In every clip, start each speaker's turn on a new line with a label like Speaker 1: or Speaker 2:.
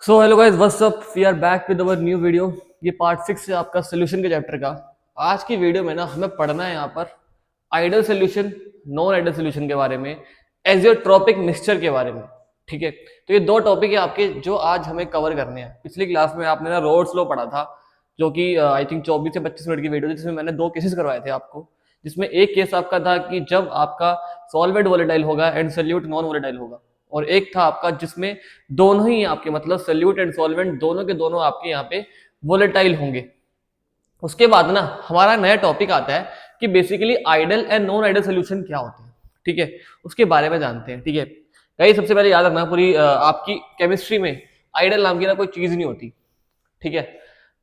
Speaker 1: So hello guys, what's up, we are back with our new video. ये part 6 है आपका solution के chapter का। आज की वीडियो में ना हमें पढ़ना है यहाँ पर ideal solution, non ideal solution के बारे में, एजियोट्रोपिक मिक्सचर के बारे में। ठीक है, तो ये दो टॉपिक है आपके जो आज हमें कवर करने हैं। पिछली क्लास में आपने ना रोड्स लॉ पढ़ा था, जो कि आई थिंक 24 से 25 मिनट की वीडियो थी, जिसमें मैंने दो केसेस करवाए थे आपको। जिसमें एक केस आपका था कि जब आपका सॉल्वेंट वोलेटाइल होगा एंड सोल्यूट नॉन वोलेटाइल होगा, और एक था आपका जिसमें दोनों ही आपके मतलब सोल्यूट एंड सॉल्वेंट दोनों के दोनों आपके यहाँ पे वोलेटाइल होंगे। उसके बाद ना हमारा नया टॉपिक आता है कि basically ideal and non ideal solution क्या होते हैं। ठीक है, उसके बारे में जानते हैं। ठीक है गाइस, सबसे पहले याद रखना, पूरी आपकी केमिस्ट्री में आइडियल नाम की ना कोई चीज नहीं होती। ठीक है,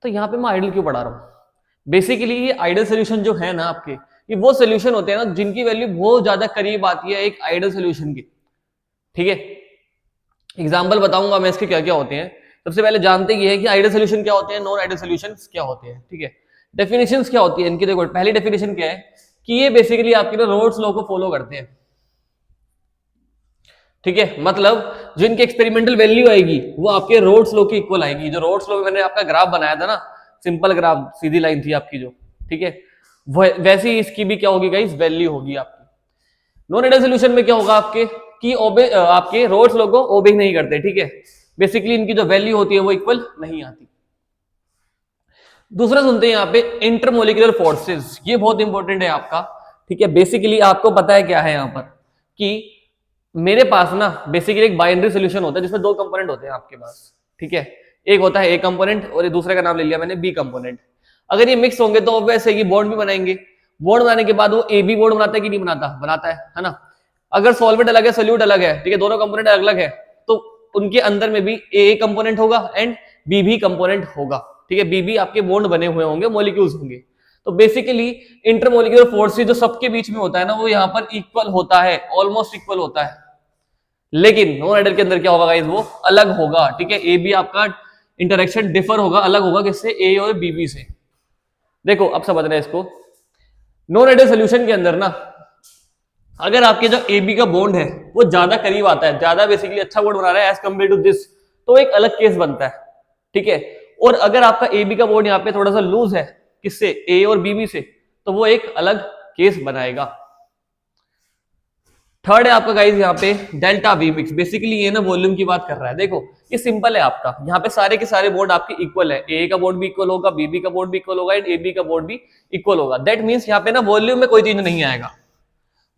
Speaker 1: तो यहाँ पे मैं आइडियल क्यों पढ़ा रहा हूँ? बेसिकली ये आइडियल सोल्यूशन जो है ना आपके, ये वो सोल्यूशन होते हैं ना जिनकी वैल्यू बहुत ज्यादा करीब आती है एक आइडियल सोल्यूशन की। ठीक है, एग्जाम्पल बताऊंगा मैं इसके क्या क्या होते हैं। सबसे पहले जानते ही है कि आइडियल सोल्यूशन क्या होते हैं, नॉन आइडियल सॉल्यूशंस क्या होते हैं। ठीक है, डेफिनेशंस क्या होती है इनकी। देखो, पहली डेफिनेशन क्या है कि ये बेसिकली आपके ना रोड्स लॉ को फॉलो करते हैं। ठीक है, मतलब जो इनकी एक्सपेरिमेंटल वैल्यू आएगी वो आपके रोड्स लॉ की इक्वल आएगी। जो रोड्स लॉ में मैंने आपका ग्राफ बनाया था ना, सिंपल ग्राफ, सीधी लाइन थी आपकी जो। ठीक है, वैसी ही इसकी भी क्या होगी गाइस, वैल्यू होगी आपकी। नॉन आइडियल सोल्यूशन में क्या होगा आपके कि आपके रोड्स लॉ को ओबे नहीं करते। ठीक है, बेसिकली इनकी जो वैल्यू होती है वो इक्वल नहीं आती। दूसरा सुनते हैं यहाँ पे इंटरमोलिकुलर फोर्सेस, ये बहुत इंपॉर्टेंट है आपका। ठीक है, बेसिकली आपको पता है क्या है यहाँ पर कि मेरे पास ना बेसिकली एक बाइनरी सोल्यूशन होता है जिसमें दो कंपोनेंट होते हैं आपके पास। ठीक है, एक होता है ए कंपोनेंट और दूसरे का नाम ले लिया मैंने बी कंपोनेंट। अगर ये मिक्स होंगे तो ऑब्वियस है कि बॉन्ड भी बनाएंगे। बॉन्ड बनाने के बाद वो ए बी बॉन्ड बनाता है कि नहीं बनाता? बनाता है ना। अगर सॉल्वेंट अलग है, सोल्यूट अलग है, ठीक है, दोनों कंपोनेंट अलग अलग है, तो उनके अंदर में भी ए कंपोनेंट होगा एंड बी भी कंपोनेंट होगा। ठीक है, बी भी आपके बॉन्ड बने हुए होंगे, मॉलिक्यूल्स होंगे। तो बेसिकली इंटरमोलिकुलर फोर्सेस जो सबके बीच में होता है ना, वो यहाँ पर इक्वल होता है, ऑलमोस्ट इक्वल होता है। लेकिन नॉन आइडियल के अंदर क्या होगा गाइस, वो अलग होगा। ठीक है, ए बी आपका इंटरेक्शन डिफर होगा, अलग होगा। किससे? ए और बी बी से। देखो अब समझना है इसको। नॉन आइडियल सोल्यूशन के अंदर ना अगर आपके जो ए बी का बॉन्ड है वो ज्यादा करीब आता है, ज्यादा बेसिकली अच्छा बॉन्ड बना रहा है एज कम्पेयर टू दिस, तो एक अलग केस बनता है। ठीक है, और अगर आपका ए बी का बॉन्ड यहाँ पे थोड़ा सा लूज है, किससे? ए और बी बी से, तो वो एक अलग केस बनाएगा। थर्ड है आपका गाइस यहाँ पे डेल्टा वी मिक्स। बेसिकली ये ना वॉल्यूम की बात कर रहा है। देखो ये सिंपल है आपका, यहाँ पे सारे के सारे बॉन्ड आपके इक्वल है। ए का बॉन्ड भी इक्वल होगा, बी का बॉन्ड भी इक्वल होगा एंड ए बी का बॉन्ड भी इक्वल होगा। दैट मींस यहाँ पे ना वॉल्यूम में कोई चेंज नहीं आएगा,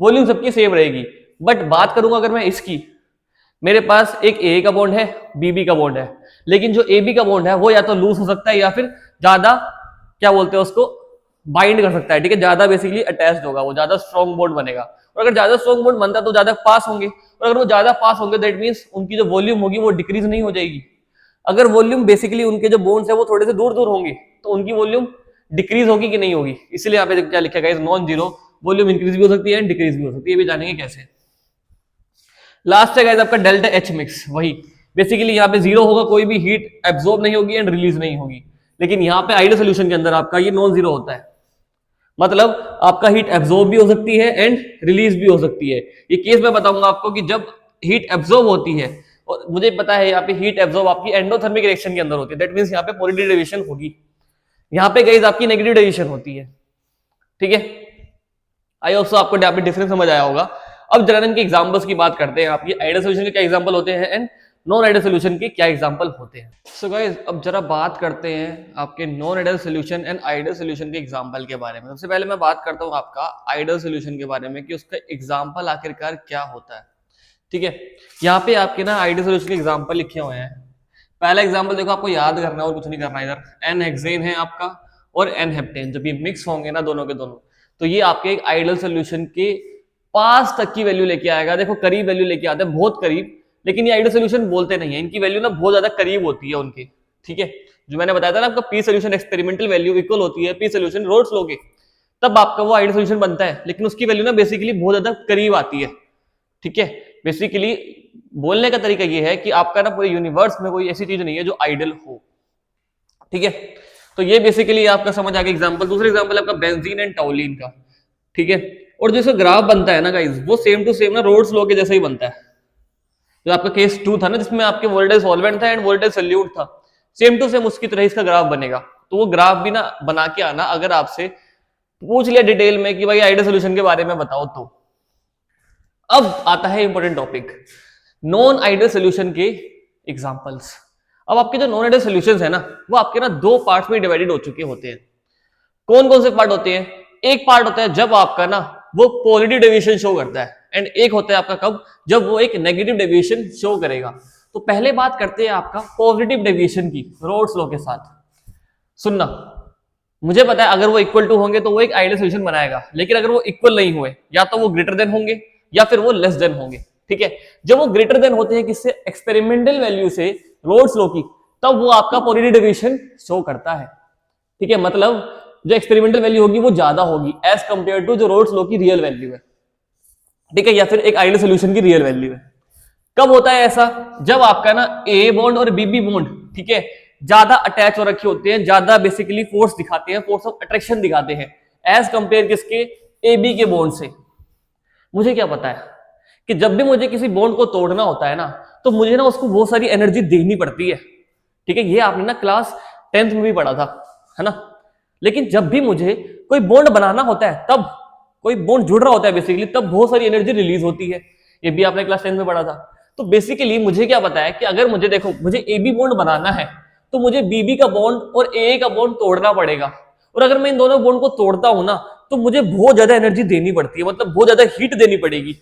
Speaker 1: वॉल्यूम सबकी सेम रहेगी। बट बात करूंगा अगर मैं इसकी, मेरे पास एक ए का बॉन्ड है, बी का बॉन्ड है, लेकिन जो ए बी का बॉन्ड है वो या तो लूज हो सकता है या फिर ज्यादा क्या बोलते हैं उसको, बाइंड कर सकता है। ठीक है, ज्यादा बेसिकली अटैच्ड होगा, वो ज्यादा स्ट्रॉन्ग बॉन्ड बनेगा। और अगर ज्यादा स्ट्रॉन्ग बॉन्ड बनता है तो ज्यादा पास होंगे, और अगर वो ज्यादा पास होंगे दैट मींस उनकी जो वॉल्यूम होगी वो डिक्रीज नहीं हो जाएगी। अगर वॉल्यूम बेसिकली उनके जो बोन्स है वो थोड़े से दूर दूर होंगे तो उनकी वॉल्यूम डिक्रीज होगी कि नहीं होगी। इसलिए यहाँ पे क्या लिखा है, नॉन जीरो, वॉल्यूम इंक्रीज भी हो सकती है एंड डिक्रीज भी हो सकती है। ये भी जानेंगे कैसे। लास्ट है गाइस आपका डेल्टा एच मिक्स। वही बेसिकली यहाँ पे जीरो होगा, कोई भी हीट एब्जॉर्ब नहीं होगी एंड रिलीज नहीं होगी। लेकिन यहाँ पे आइडियल सोल्यूशन के अंदर आपका ये नॉन जीरो होता है, मतलब आपका हीट एब्जॉर्ब भी हो सकती है एंड रिलीज भी हो सकती है। ये केस मैं बताऊंगा आपको कि जब हीट एब्जॉर्ब होती है, और मुझे पता है यहाँ पे हीट एब्जॉर्ब आपकी एंडोथर्मिक रिएक्शन के अंदर होती है, दैट मींस यहाँ पे पॉजिटिव डेविएशन होगी, यहाँ पे गाइस आपकी नेगेटिव डेविएशन होती है। ठीक है, आई होप सो आपको यहाँ पे डिफरेंस समझ आया होगा। अब जरा इनके एग्जांपल्स की बात करते हैं। आपकी आइडियल सोल्यूशन के क्या एग्जांपल होते हैं एंड नॉन आइडियल सोल्यूशन के क्या एग्जांपल होते हैं। सो गाइस अब जरा बात करते हैं आपके non ideal solution and ideal solution के एग्जांपल के बारे में। सबसे पहले मैं बात करता हूं आपका आइडियल सोल्यूशन के बारे में कि उसका एग्जांपल आखिरकार क्या होता है। ठीक है, यहाँ पे आपके ना आइडियल सोल्यूशन के एग्जांपल लिखे हुए हैं। पहला एग्जांपल देखो, आपको याद करना है और कुछ नहीं करना। इधर एन हेक्सेन है आपका और एन हेप्टेन, जब ये मिक्स होंगे ना दोनों के दोनों, तो ये आपके एक आइडियल सोल्यूशन के पास तक की वैल्यू लेके आएगा। देखो करीब वैल्यू लेके आते हैं, बहुत करीब, लेकिन ये आइडियल सोल्यूशन बोलते नहीं है, इनकी वैल्यू ना बहुत ज्यादा करीब होती है उनकी। ठीक है, जो मैंने बताया था ना आपका P solution experimental value equal होती है पी सोल्यूशन रोड्स लॉ के, तब आपका वो आइडियल सोल्यूशन बनता है। लेकिन उसकी वैल्यू ना बेसिकली बहुत ज्यादा करीब आती है। ठीक है, बेसिकली बोलने का तरीका ये है कि आपका ना पूरे यूनिवर्स में कोई ऐसी चीज नहीं है जो आइडियल हो। ठीक है, तो ये बेसिकली आपका समझ आ गया एग्जांपल। दूसरा एग्जांपल आपका बेंजीन एंड टॉलिन का। ठीक है, और जो ग्राफ बनता है ना गाइस, वो सेम टू सेम ना रोड्स लॉ के जैसा ही बनता है। जो आपका केस 2 था ना, जिसमें आपके वोल्टेज सॉल्वेंट था एंड वोल्टेज सॉल्यूट था, सेम टू सेम उसकी तरह इसका ग्राफ बनेगा। तो वो ग्राफ भी ना बना के आना, अगर आपसे पूछ लिया डिटेल में कि भाई आइडियल सोल्यूशन के बारे में बताओ तो। अब आता है important topic, non ideal solution के एग्जांपल्स। अब आपके जो नॉन आइडियल सॉल्यूशंस है ना, वो आपके ना दो पार्ट्स में डिवाइडेड हो चुके होते हैं। कौन कौन से पार्ट होते हैं? एक पार्ट होता है जब आपका ना वो पॉजिटिव डेविएशन शो करता है, एंड एक होता है आपका कब, जब वो एक नेगेटिव डेविएशन शो करेगा। तो पहले बात करते हैं आपका पॉजिटिव डेविएशन की, रोड्स लॉ के साथ। सुनना, मुझे पता है अगर वो इक्वल टू होंगे तो वो एक आइडियल सॉल्यूशन बनाएगा, लेकिन अगर वो इक्वल नहीं हुए, या तो वो ग्रेटर देन होंगे या फिर वो लेस देन होंगे, ठीक है। जब वो ग्रेटर देन होते हैं किससे? एक्सपेरिमेंटल वैल्यू से, रोड्स लॉ की, तब वो आपका पॉजिटिव डेविएशन शो करता है, ठीक है। मतलब जो एक्सपेरिमेंटल वैल्यू होगी वो ज्यादा होगी एज कंपेयर टू जो रोड्स लॉ की रियल वैल्यू है, ठीक है, या फिर एक आइडियल सॉल्यूशन की रियल वैल्यू है। कब होता है ऐसा? जब आपका ना ए बॉन्ड और बीबी बॉन्ड, ठीक है, ज्यादा अटैच हो रखे होते हैं, ज्यादा बेसिकली फोर्स दिखाते हैं, फोर्स ऑफ अट्रैक्शन दिखाते हैं एज कंपेयर किसके? ए बी के बॉन्ड से। मुझे क्या पता है कि जब भी मुझे किसी बॉन्ड को तोड़ना होता है ना, तो मुझे ना उसको बहुत सारी एनर्जी देनी पड़ती है, ठीक है। ये आपने ना क्लास 10th में भी पढ़ा था, है ना। लेकिन जब भी मुझे कोई बॉन्ड बनाना होता है, तब कोई बॉन्ड जुड़ रहा होता है बेसिकली, तब बहुत सारी एनर्जी रिलीज होती है। ये भी आपने क्लास 10 में पढ़ा था। तो बेसिकली मुझे क्या पता है कि अगर मुझे देखो, मुझे ए बी बॉन्ड बनाना है, तो मुझे बीबी का बॉन्ड और ए का बॉन्ड तोड़ना पड़ेगा। और अगर मैं इन दोनों बॉन्ड को तोड़ता हूं ना, तो मुझे बहुत ज्यादा एनर्जी देनी पड़ती है, मतलब बहुत ज्यादा हीट देनी पड़ेगी,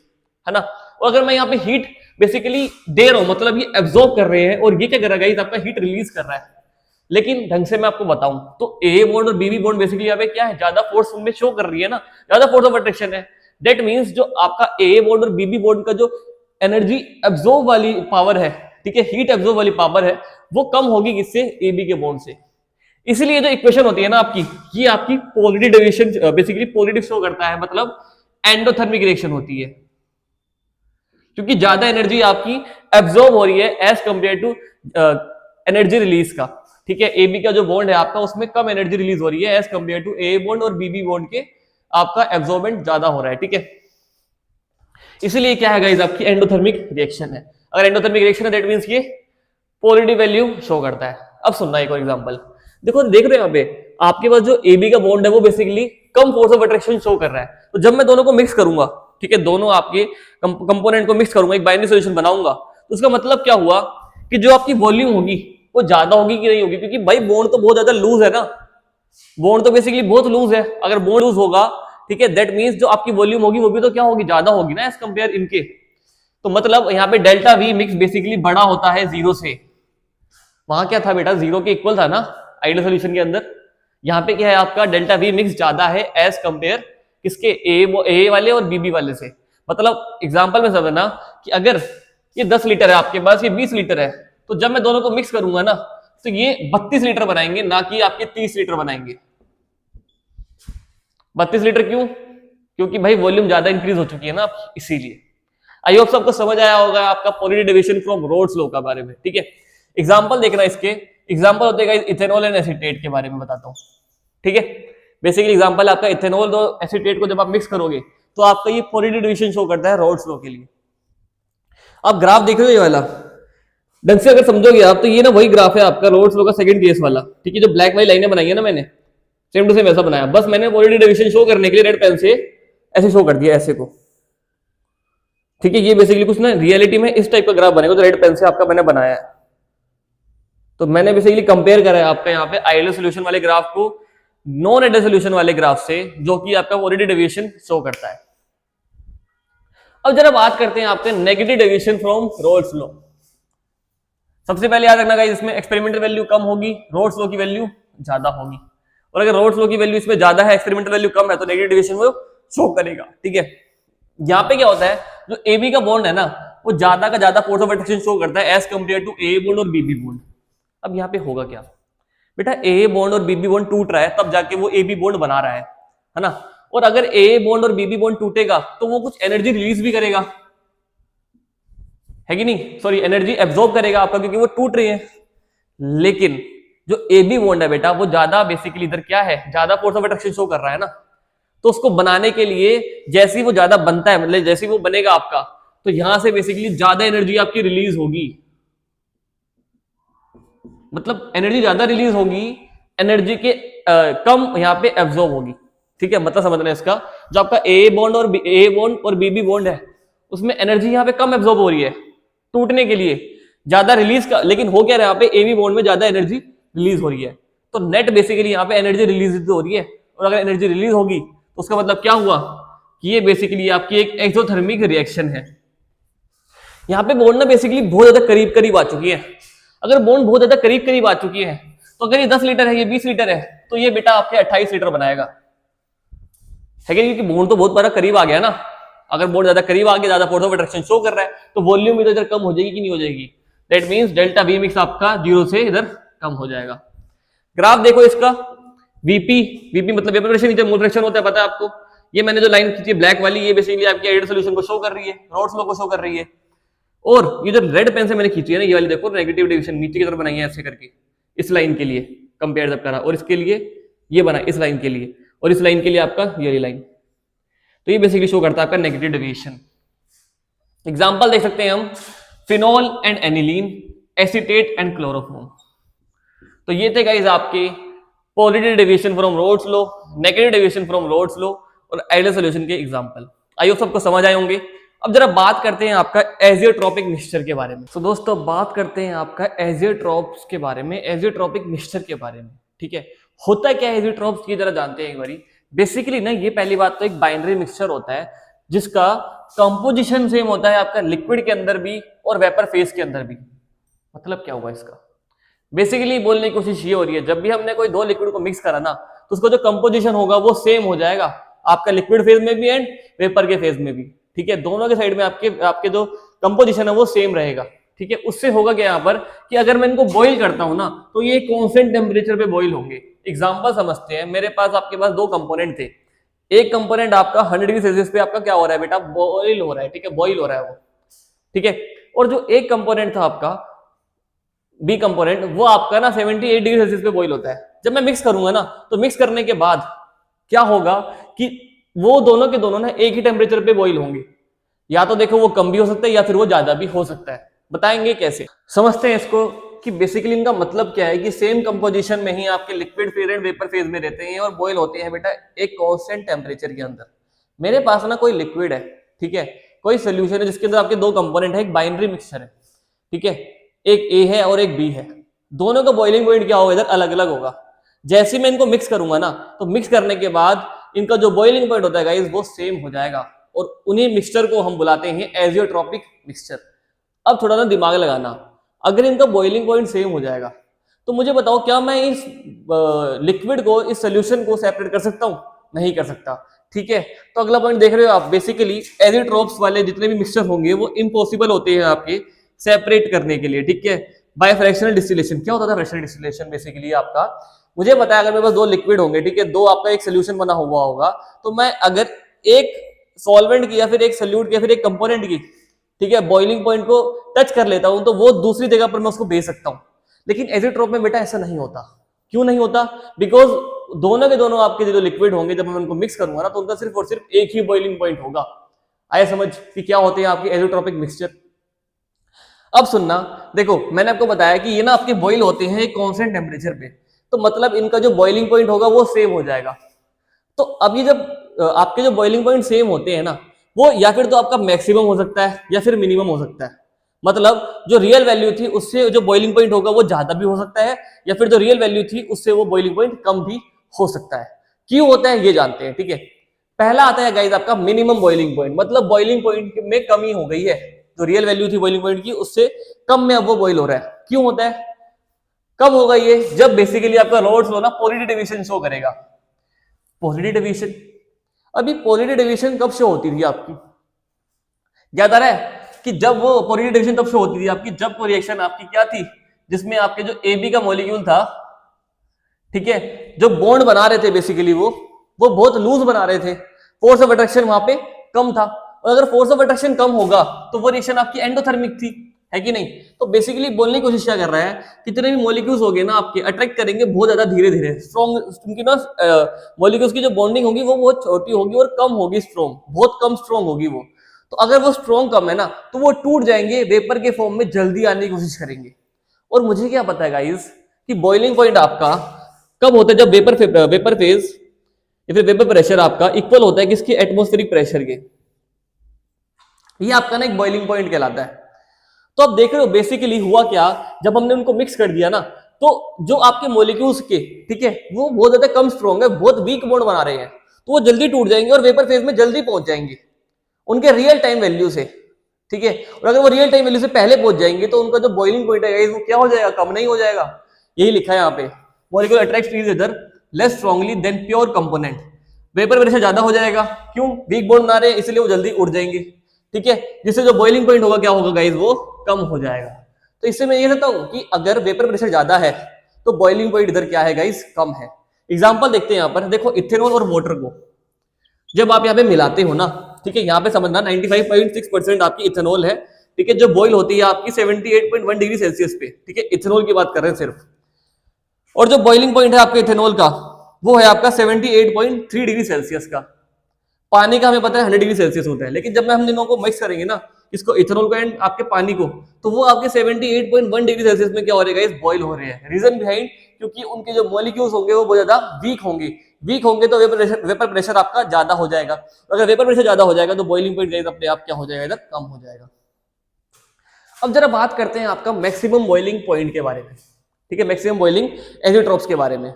Speaker 1: है ना। और अगर मैं यहाँ पे हीट बेसिकली दे रहा हूं, मतलब ये एब्जॉर्ब कर रहे हैं, और ये क्या कर रहा है, आपका हीट रिलीज कर रहा है। लेकिन ढंग से मैं आपको बताऊं तो ए बॉन्ड और बीबी बॉन्ड बेसिकली यहाँ पे क्या है, ज्यादा फोर्स में शो कर रही है ना, ज्यादा फोर्स ऑफ अट्रैक्शन है। दैट मींस जो आपका ए बॉन्ड और बीबी बॉन्ड का जो एनर्जी एब्जॉर्ब वाली पावर है, ठीक है, हीट एब्जॉर्ब वाली पावर है, वो कम होगी किससे? ए बी के बॉन्ड से। इसलिए जो इक्वेशन होती है ना आपकी, ये आपकी positive deviation basically positive show करता है, मतलब एंडोथर्मिक रिएक्शन होती है, क्योंकि ज्यादा एनर्जी आपकी एब्जॉर्ब हो रही है as compare to energy release का, ठीक है। ए बी का जो बॉन्ड है आपका, उसमें कम एनर्जी रिलीज हो रही है as compare to A bond और बीबी बॉन्ड के, आपका एब्जॉर्बेंट ज्यादा हो रहा है, ठीक है। इसलिए क्या है गाइस, आपकी एंडोथर्मिक रिएक्शन है। अगर एंडोथर्मिक रिएक्शन है, दैट मींस ये पॉजिटिव वैल्यू शो करता है। अब सुनना एक और एग्जांपल, देखो देख रहे हो यहाँ पे आपके पास जो ए बी का बॉन्ड है वो basically come force of attraction show कर रहा है। तो जब मैं दोनों को मिक्स करूंगा, ठीक है, दोनों आपके कंपोनेंट को मिक्स करूंगा, एक बाइनरी सॉल्यूशन बनाऊंगा, तो उसका मतलब क्या हुआ कि जो आपकी वॉल्यूम होगी वो ज्यादा होगी कि नहीं होगी? क्योंकि भाई बॉन्ड तो बहुत ज्यादा लूज है ना, बॉन्ड तो बेसिकली बहुत लूज है। अगर बॉन्ड लूज होगा, ठीक है, दैट मींस जो आपकी वॉल्यूम होगी वो भी तो क्या होगी, ज्यादा होगी ना एज कंपेयर इनके। तो मतलब यहाँ पे डेल्टा वी मिक्स बेसिकली बड़ा होता है जीरो से। वहां क्या था बेटा, जीरो के इक्वल था ना आइडियल सॉल्यूशन के अंदर। यहाँ पे क्या है, आपका डेल्टा वी मिक्स ज्यादा है एज कंपेयर किसके? ए वाले और बीबी वाले से। मतलब एग्जांपल में समझना कि अगर ये 10 लीटर है आपके पास, ये 20 लीटर है, तो जब मैं दोनों को मिक्स करूंगा ना, तो ये 32 लीटर बनाएंगे, ना कि आपके 30 लीटर बनाएंगे। 32 लीटर क्यों? क्योंकि भाई वॉल्यूम ज्यादा इंक्रीज हो चुकी है ना आपकी, इसीलिए। आई होप सबको समझ आया होगा आपका positive deviation from Raoult's law का बारे में, ठीक है। एग्जांपल देखना, इसके एग्जांपल होते हैं इथेनॉल एंड एसीटेट के बारे में बताता हूँ, ठीक है। बेसिकली एग्जांपल आपका इथेनॉल और एसीटेट को जब आप मिक्स करोगे, तो आपका ये पॉजिटिव डेविएशन शो करता है रोड्स लॉ के लिए। आप ग्राफ देख रहे हो ये वाला, ढंग से अगर समझोगे आप, तो ये ना वही ग्राफ है आपका रोड्स लॉ का सेकंड केस वाला, ठीक है। जो ब्लैक वाली लाइनें बनाई है ना मैंने, सेम टू सेम वैसा बनाया, बस मैंने पॉजिटिव डेविएशन शो करने के लिए रेड पेन से ऐसे शो कर दिया, ऐसे को, ठीक है। ये बेसिकली कुछ ना रियलिटी में इस टाइप का ग्राफ बनेगा, जो रेड पेन से आपका मैंने बनाया है। तो मैंने बेसिकली कंपेयर करा है आपका यहाँ पे आइडियल सॉल्यूशन वाले ग्राफ को नॉन आइडियल सॉल्यूशन वाले ग्राफ से, जो कि आपका पॉजिटिव डेविएशन शो करता है। अब जरा बात करते हैं आपके negative deviation from Raoult's law. सबसे पहले याद रखना गाइस, इसमें एक्सपेरिमेंटल वैल्यू कम होगी, रोड्स लॉ की वैल्यू ज्यादा होगी। और अगर रोड्स लॉ की वैल्यू इसमें ज्यादा है, एक्सपेरिमेंटल वैल्यू कम है, तो नेगेटिव डेविएशन वो शो करेगा, ठीक है। यहाँ पे क्या होता है, जो ए बी का बॉन्ड है ना, वो ज्यादा का ज्यादा फोर्स ऑफ अट्रैक्शन शो करता है as compare to A bond और बीबी बॉन्ड। अब यहाँ पे होगा क्या बेटा, ए बॉन्ड और बीबी बॉन्ड टूट रहा है, तब जाके वो ए बी बॉन्ड बना रहा है ना। और अगर ए बॉन्ड और बीबी बॉन्ड टूटेगा, तो वो कुछ एनर्जी रिलीज भी करेगा, है कि नहीं? सॉरी, एनर्जी एब्जॉर्ब करेगा आपका, क्योंकि वो टूट रही है। लेकिन जो ए बी बॉन्ड है बेटा, वो ज्यादा बेसिकली इधर क्या है, ज्यादा फोर्स ऑफ अट्रैक्शन शो कर रहा है ना। तो उसको बनाने के लिए जैसे ही वो ज्यादा बनता है, मतलब जैसे ही वो बनेगा आपका, तो यहां से बेसिकली ज्यादा एनर्जी आपकी रिलीज होगी, मतलब एनर्जी ज्यादा रिलीज होगी, एनर्जी के कम यहाँ पे एब्जॉर्ब होगी। ठीक है, मतलब समझना है इसका, जो आपका ए बॉन्ड और बी बॉन्ड है उसमें एनर्जी यहाँ पे कम एब्जॉर्ब हो रही है टूटने के लिए, ज्यादा रिलीज का, लेकिन हो क्या रहा है यहाँ पे ए बी बॉन्ड में ज्यादा एनर्जी रिलीज हो रही है, तो नेट बेसिकली यहाँ पे एनर्जी रिलीज हो रही है। और अगर एनर्जी रिलीज होगी तो उसका मतलब क्या हुआ कि ये बेसिकली आपकी एक एक्सोथर्मिक रिएक्शन है। यहाँ पे बॉन्ड ना बेसिकली बहुत ज्यादा करीब करीब आ चुकी है। अगर बॉन्ड बहुत ज्यादा करीब करीब आ चुकी है तो अगर ये 10 लीटर है, ये 20 लीटर है, तो ये बेटा आपके 28 लीटर बनाएगा, है कि नहीं? क्योंकि बॉन्ड तो बहुत बड़ा करीब आ गया ना। अगर बॉन्ड ज्यादा करीब आ गया, ज्यादा फोर्स ऑफ अट्रैक्शन शो कर रहा है, तो वॉल्यूम भी तो इधर कम हो जाएगी कि नहीं हो जाएगी? That means delta we mix आपका 0 से इधर कम हो जाएगा। ग्राफ देखो इसका, वीपी मतलब वेपर प्रेशर नीचे मोल फ्रैक्शन होता है, पता है आपको। ये मैंने जो लाइन खींची है ब्लैक वाली, ये बेसिकली आपकी आइडियल सॉल्यूशन को शो कर रही है, रॉड्स लॉ को शो कर रही है। और ये जो रेड पेन से मैंने खींची है ना, ये वाली देखो नेगेटिव डिविजन नीचे की तरफ बनाई है ऐसे करके, इस लाइन के लिए कंपेयर जब करा, और इसके लिए ये बना इस लाइन के लिए, और इस लाइन के लिए आपका ये लाइन, तो ये बेसिकली शो करता है आपका नेगेटिव डेविएशन। एग्जांपल देख सकते हैं हम, phenol and aniline, acetate and chloroform. तो ये थे गाइस आपके positive deviation from rods law, negative deviation from rods law और आइडियल सॉल्यूशन के एग्जांपल। आई होप सबको समझ आए होंगे। अब जरा बात करते हैं आपका एजियोट्रॉपिक मिक्सचर के बारे में। तो दोस्तों बात करते हैं आपका एजियोट्रॉप्स के बारे में, एजियोट्रॉपिक मिक्सचर के बारे में। ठीक है, होता क्या है एजियोट्रॉप्स, ये जरा जानते हैं एक बारी। बेसिकली ना ये पहली बात तो एक बाइनरी मिक्सचर होता है जिसका कंपोजिशन सेम होता है आपका लिक्विड के अंदर भी और वेपर फेज के अंदर भी। मतलब क्या हुआ इसका? बेसिकली बोलने की कोशिश ये हो रही है, जब भी हमने कोई दो लिक्विड को मिक्स करा ना, तो उसका जो कंपोजिशन होगा वो सेम हो जाएगा आपका लिक्विड फेज में भी एंड वेपर के फेज में भी। ठीक है, दोनों के साइड में आपके जो कंपोजिशन है वो सेम रहेगा। ठीक है, उससे होगा क्या यहाँ पर कि अगर मैं इनको बॉईल करता हूं ना, तो ये कॉन्स्टेंट टेम्परेचर पे बॉईल होंगे। एग्जांपल समझते हैं, मेरे पास आपके पास दो कंपोनेंट थे, एक कंपोनेंट आपका 100 डिग्री सेल्सियस पे आपका क्या हो रहा है बेटा, बॉईल हो रहा है। ठीक है, बॉईल हो रहा है वो। ठीक है, और जो एक कंपोनेंट था आपका बी कंपोनेंट, वो आपका ना 78 डिग्री सेल्सियस पे बॉईल होता है। जब मैं मिक्स करूंगा ना, तो मिक्स करने के बाद क्या होगा कि वो दोनों के दोनों ना एक ही टेम्परेचर पे बॉईल होंगे। या तो देखो वो कम भी हो सकता है या फिर वो ज्यादा भी हो सकता है। बताएंगे कैसे, समझते हैं इसको कि बेसिकली इनका मतलब क्या है कि सेम कंपोजिशन में ही आपके liquid phase and vapour phase में रहते हैं और बॉईल होते हैं बेटा एक कांस्टेंट टेम्परेचर के अंदर। मेरे पास ना कोई लिक्विड है, ठीक है, कोई सोल्यूशन है जिसके अंदर आपके दो कंपोनेंट है, एक बाइनरी मिक्सचर है। ठीक है, एक ए है और एक बी है, दोनों का बॉइलिंग पॉइंट क्या होगा, इधर अलग अलग होगा। जैसे मैं इनको मिक्स करूंगा ना, तो मिक्स करने के बाद इनका जो बॉइलिंग पॉइंट होता है गाइस वो सेम हो जाएगा, और उन्हीं मिक्सचर को हम बुलाते हैं एजियोट्रॉपिक मिक्सचर। अब थोड़ा ना दिमाग लगाना, अगर इनका बॉइलिंग पॉइंट सेम हो जाएगा तो मुझे बताओ क्या मैं इस लिक्विड को, इस सोल्यूशन को सेपरेट कर सकता हूं? नहीं कर सकता। ठीक है, तो अगला पॉइंट देख रहे हो आप, बेसिकली एजियोट्रॉप्स वाले जितने भी मिक्सचर होंगे वो इम्पॉसिबल होते हैं आपके सेपरेट करने के लिए। ठीक है, बाय फ्रैक्शनल डिस्टिलेशन। क्या होता था फ्रैक्शनल डिस्टिलेशन? बेसिकली आपका, मुझे पता है अगर मेरे पास दो लिक्विड होंगे, ठीक है, दो आपका एक सोल्यूशन बना हुआ होगा, तो मैं अगर एक सॉल्वेंट की या फिर एक सोल्यूट की या फिर एक कंपोनेंट की, ठीक है, बॉइलिंग पॉइंट को टच कर लेता हूं, तो वो दूसरी जगह पर मैं उसको भेज सकता हूं। लेकिन एजियोट्रॉप में बेटा ऐसा नहीं होता। क्यों नहीं होता? बिकॉज दोनों के दोनों आपके जो लिक्विड होंगे, जब मैं उनको मिक्स करूंगा ना, तो उनका सिर्फ और सिर्फ एक ही बॉइलिंग पॉइंट होगा। आया समझ कि क्या होते हैं आपके एजियोट्रॉपिक मिक्सचर? अब सुनना, देखो मैंने आपको बताया कि ये ना आपके बॉइल होते हैं एक कांस्टेंट टेम्परेचर पे, तो मतलब इनका जो बॉइलिंग पॉइंट होगा वो सेम हो जाएगा। तो अब ये जब आपके जो बॉइलिंग पॉइंट सेम होते हैं ना, वो या फिर तो आपका मैक्सिमम हो सकता है या फिर मिनिमम हो सकता है। मतलब जो रियल वैल्यू थी उससे जो बॉइलिंग पॉइंट होगा वो ज्यादा भी हो सकता है, या फिर जो रियल वैल्यू थी उससे वो बॉइलिंग पॉइंट कम भी हो सकता है। क्यों होता है ये जानते हैं। ठीक है, पहला आता है गाइस आपका मिनिमम बॉइलिंग पॉइंट, मतलब बॉइलिंग पॉइंट में कमी हो गई है, जो रियल वैल्यू थी बॉइलिंग पॉइंट की उससे कम में अब वो बॉइल हो रहा है। क्यों होता है, कब होगा ये? जब बेसिकली आपका रॉड्स लो ना पॉजिटिव डेविएशन शो करेगा। पॉजिटिव डेविएशन, अभी पॉजिटिव डेविएशन कब शो होती थी आपकी? याद आ रहा है कि जब वो पॉजिटिव डेविएशन तब शो होती थी आपकी जब वो रिएक्शन आपकी क्या थी, जिसमें आपके जो AB का मॉलिक्यूल था, ठीक है, जो बॉन्ड बना रहे थे बेसिकली वो बहुत लूज बना रहे थे, फोर्स ऑफ अट्रैक्शन वहां पे कम था। और अगर फोर्स ऑफ अट्रैक्शन कम होगा तो वो रिएक्शन आपकी एंडोथर्मिक थी, है कि नहीं? तो बेसिकली बोलने की कोशिश क्या कर रहा है, कितने भी मॉलिक्यूल्स होंगे ना आपके अट्रैक्ट करेंगे बहुत ज्यादा धीरे धीरे, स्ट्रॉन्ग, उनकी ना मॉलिक्यूल्स की जो बॉन्डिंग होगी वो बहुत छोटी होगी और कम होगी, स्ट्रॉन्ग बहुत कम स्ट्रॉन्ग होगी वो। तो अगर वो स्ट्रॉन्ग कम है ना तो वो टूट जाएंगे, वेपर के फॉर्म में जल्दी आने की कोशिश करेंगे। और मुझे क्या पता है गाइस कि बॉइलिंग पॉइंट आपका कब होता है, जब वेपर फेज या फिर वेपर प्रेशर आपका इक्वल होता है किसके, एटमॉस्फेरिक प्रेशर के। ये आपका ना एक बॉइलिंग पॉइंट कहलाता है। तो आप देख रहे हो बेसिकली हुआ क्या, जब हमने उनको मिक्स कर दिया ना तो जो आपके मॉलिक्यूल्स के, ठीक है, वो बहुत ज्यादा कम स्ट्रॉन्ग है, बहुत वीक बॉन्ड बना रहे हैं, तो वो जल्दी टूट जाएंगे और वेपर फेज में जल्दी पहुंच जाएंगे उनके रियल टाइम वैल्यू से, ठीक है। और अगर वो रियल टाइम वैल्यू से पहले पहुंच जाएंगे तो उनका जो बॉइलिंग पॉइंट है वो क्या हो जाएगा, कम नहीं हो जाएगा। यही लिखा है यहाँ पे, molecule attracts each other less strongly than pure component. Vapour pressure ज्यादा हो जाएगा, क्यों, वीक बॉन्ड बना रहे हैं इसलिए वो जल्दी उड़ जाएंगे, ठीक है, जिससे जो बॉइलिंग पॉइंट होगा क्या होगा गाइस, वो कम हो जाएगा। तो इससे मैं ये कहता हूं कि अगर वेपर प्रेशर ज्यादा है तो बॉइलिंग पॉइंट इधर क्या है गाइस, कम है। एग्जांपल देखते हैं यहाँ पर, देखो इथेनॉल और वाटर को जब आप यहाँ पे मिलाते हो ना, ठीक है, यहाँ पे समझना 95.6% आपकी इथेनॉल है, ठीक है, जो बॉइल होती है आपकी 78.1 डिग्री सेल्सियस पे, ठीक है, इथेनॉल की बात कर रहे हैं सिर्फ। और जो बॉइलिंग पॉइंट है आपके इथेनॉल का वो है आपका 78.3 डिग्री सेल्सियस का। पानी का हमें पता है 100 डिग्री सेल्सियस होता है, लेकिन जब मैं हम दोनों को मिक्स करेंगे ना, इसको इथेनॉल को एंड आपके पानी को, तो वो आपके 78.1 डिग्री सेल्सियस में क्या हो रहा है, बॉइल हो रहे हैं। रीजन बिहाइंड, क्योंकि उनके जो मॉलिक्यूल्स होंगे वो बहुत ज्यादा वीक होंगे तो वेपर प्रेशर आपका ज्यादा हो जाएगा। अगर वेपर प्रेशर ज्यादा हो जाएगा तो बॉइलिंग पॉइंट अपने आप क्या हो जाएगा, इधर कम हो जाएगा। अब जरा बात करते हैं आपका मैक्सिमम बॉइलिंग पॉइंट के बारे में, ठीक है, मैक्सिमम बॉइलिंग एजियोट्रॉप्स के बारे में।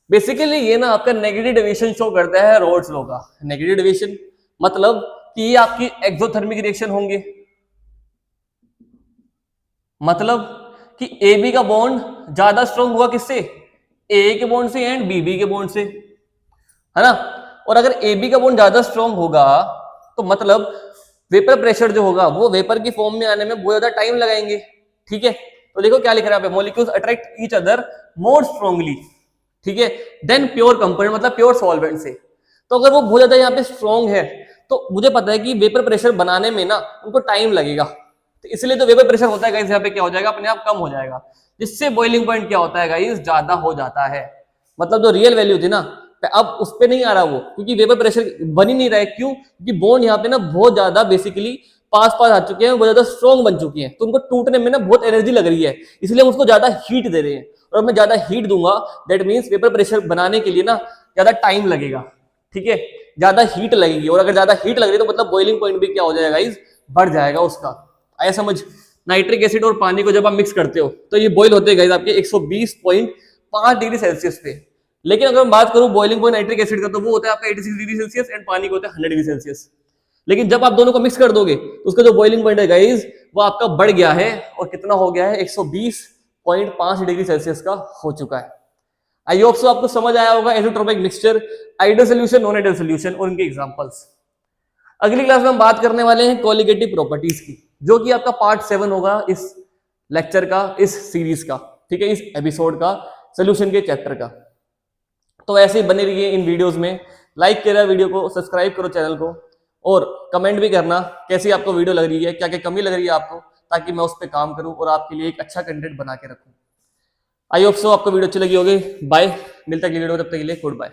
Speaker 1: बेसिकली ये ना आपका नेगेटिव डेविएशन शो करता है रोल्स लॉ का। नेगेटिव डेविएशन मतलब कि ये आपकी एक्सोथर्मिक रिएक्शन होंगे, मतलब कि ए बी का बॉन्ड ज्यादा स्ट्रॉन्ग हुआ किससे, ए के बॉन्ड से एंड बी के बॉन्ड से, है ना। और अगर ए बी का बॉन्ड ज्यादा स्ट्रॉन्ग होगा तो मतलब वेपर प्रेशर जो होगा वो वेपर की फॉर्म में आने में बहुत ज्यादा टाइम लगाएंगे, ठीक है। तो देखो क्या लिख रहा है, molecules attract each other more strongly, ठीक है, देन प्योर कंपोनेंट मतलब प्योर सॉल्वेंट से। तो अगर वो बहुत ज्यादा यहाँ पे स्ट्रॉन्ग है तो मुझे पता है कि वेपर प्रेशर बनाने में ना उनको टाइम लगेगा, तो इसलिए जो वेपर प्रेशर होता है गाइस यहाँ पे क्या हो जाएगा, अपने आप कम हो जाएगा, जिससे बॉइलिंग पॉइंट क्या होता है गाइस, ज्यादा हो जाता है। मतलब जो रियल वैल्यू थी ना अब उस पे नहीं आ रहा वो, क्योंकि वेपर प्रेशर बन ही नहीं रहा है। क्यों, क्योंकि बॉन्ड यहाँ पे ना बहुत ज्यादा बेसिकली पास आ चुके हैं, बहुत ज्यादा स्ट्रॉन्ग बन चुकी हैं, तो उनको टूटने में ना बहुत एनर्जी लग रही है, इसलिए हम उसको ज्यादा हीट दे रहे हैं। और मैं ज्यादा हीट दूंगा दैट मीन्स वेपर प्रेशर बनाने के लिए ना ज्यादा टाइम लगेगा, ठीक है, ज्यादा हीट लगेगी। और अगर ज्यादा हीट लग रही है तो मतलब बॉइलिंग पॉइंट भी क्या हो जाएगा गाइस, बढ़ जाएगा उसका। आया समझ। नाइट्रिक एसिड और पानी को जब आप मिक्स करते हो तो ये बॉइल होते हैं गाइस आपके 120.5 डिग्री सेल्सियस पे। लेकिन अगर मैं बात करूं बॉइलिंग पॉइंट नाइट्रिक एसिड का तो वो होता है आपका 86 डिग्री सेल्सियस एंड पानी का होता है 100 डिग्री सेल्सियस। लेकिन जब आप दोनों को मिक्स कर दोगे तो उसका जो बॉइलिंग पॉइंट है गाइस वो आपका बढ़ गया है, और कितना हो गया है, 120.5 डिग्री सेल्सियस का हो चुका है। आई होप सो आपको समझ आया होगा azeotropic mixture, ideal solution, non ideal solution और उनके एग्जांपल्स। अगली क्लास में हम बात करने वाले हैं कोलिगेटिव प्रॉपर्टीज की, जो कि आपका पार्ट 7 होगा इस लेक्चर का, इस सीरीज का, ठीक है, इस एपिसोड का, सोल्यूशन के चैप्टर का। तो ऐसे ही बने रहिए इन वीडियोस में, लाइक करें वीडियो को, सब्सक्राइब करो चैनल को, और कमेंट भी करना कैसी आपको वीडियो लग रही है, क्या क्या कमी लग रही है आपको, ताकि मैं उस पर काम करूं और आपके लिए एक अच्छा कंटेंट बना के रखूं। आई होप सो आपको वीडियो अच्छी लगी होगी। बाय, मिलता है अगली वीडियो में, तब तक के लिए गुड बाय।